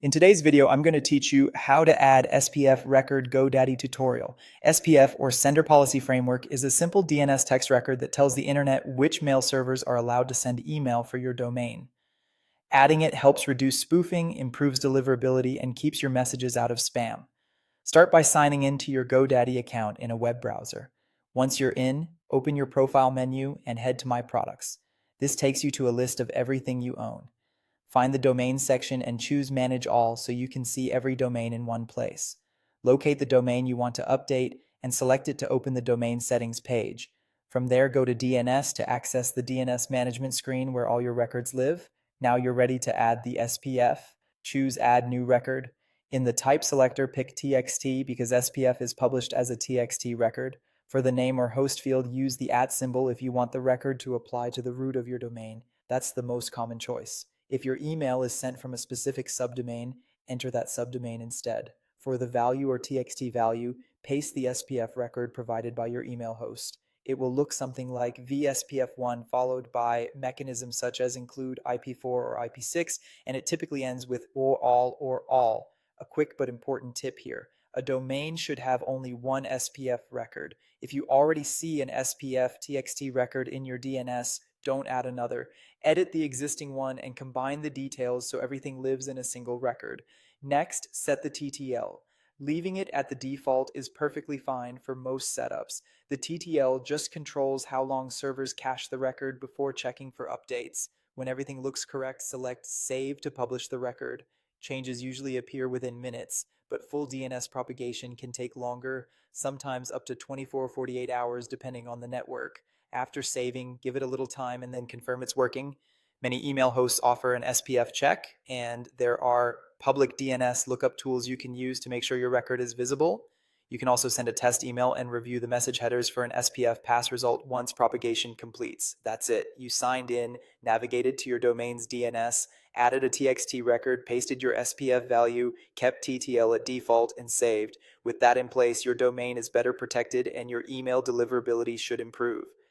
In today's video, I'm going to teach you how to add SPF record GoDaddy tutorial. SPF, or Sender Policy Framework, is a simple DNS text record that tells the internet which mail servers are allowed to send email for your domain. Adding it helps reduce spoofing, improves deliverability, and keeps your messages out of spam. Start by signing into your GoDaddy account in a web browser. Once you're in, open your profile menu and head to My Products. This takes you to a list of everything you own. Find the domain section and choose Manage All so you can see every domain in one place. Locate the domain you want to update and select it to open the domain settings page. From there, go to DNS to access the DNS management screen where all your records live. Now you're ready to add the SPF. Choose Add New Record. In the type selector, pick TXT because SPF is published as a TXT record. For the name or host field, use the @ symbol if you want the record to apply to the root of your domain. That's the most common choice. If your email is sent from a specific subdomain, enter that subdomain instead. For the value or TXT value, paste the SPF record provided by your email host. It will look something like VSPF1 followed by mechanisms such as include IP4 or IP6, and it typically ends with or all. A quick but important tip here. A domain should have only one SPF record. If you already see an SPF TXT record in your DNS, don't add another. Edit the existing one and combine the details so everything lives in a single record. Next, set the TTL. Leaving it at the default is perfectly fine for most setups. The TTL just controls how long servers cache the record before checking for updates. When everything looks correct, select Save to publish the record. Changes usually appear within minutes, but full DNS propagation can take longer, sometimes up to 24 or 48 hours depending on the network. After saving, give it a little time and then confirm it's working. Many email hosts offer an SPF check, and there are public DNS lookup tools you can use to make sure your record is visible. You can also send a test email and review the message headers for an SPF pass result once propagation completes. That's it. You signed in, navigated to your domain's DNS, added a TXT record, pasted your SPF value, kept TTL at default, and saved. With that in place, your domain is better protected and your email deliverability should improve.